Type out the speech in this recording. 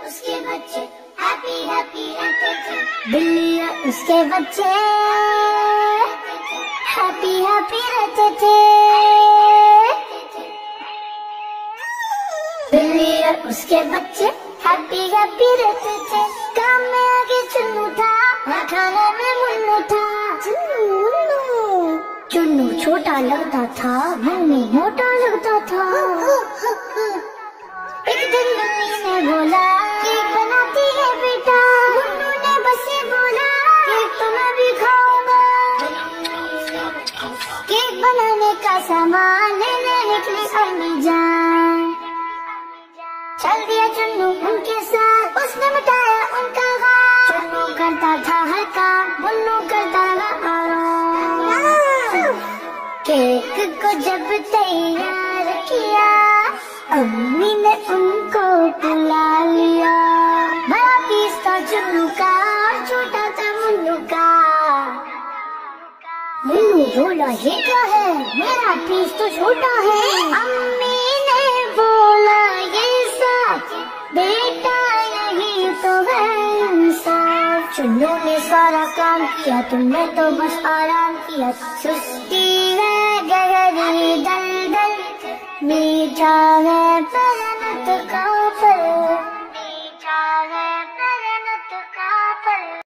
उसके बच्चे happy happy रहते थे। बिल्ली और उसके बच्चे हैप्पी हैप्पी रहते थे। बिल्ली और उसके बच्चे हैप्पी हैप्पी रहते थे। काम में आगे चुन्नू था और खाने में मुन्नू था। चुन्नू छोटा लगता था, मुन्नू मोटा लगता था। एक दिन बिल्ली ने बोला केक बनाती है बेटा। मुन्नू ने बस ये बोला केक तो मैं भी खाऊंगा। केक बनाने का सामान लेने निकली अम्मी जान। चल दिया चुन्नू उनके साथ, उसने मिटाया उनका हाथ। चुन्नू करता था हर काम, मुन्नू करता था आराम। केक को जब तैयार किया, अम्मी ने उनको बुला लिया। बड़ा पीस था चुन्नू का और छोटा था मुन्नू का। मुन्नू बोला ये क्या है, मेरा पीस तो छोटा है। अम्मी ने बोला ये बेटा यही तो है इंसाफ। चुन्नू ने सारा काम किया, तुमने तो बस आराम किया। सुस्ती है गहरी दलदल, मीठा है मेहनत का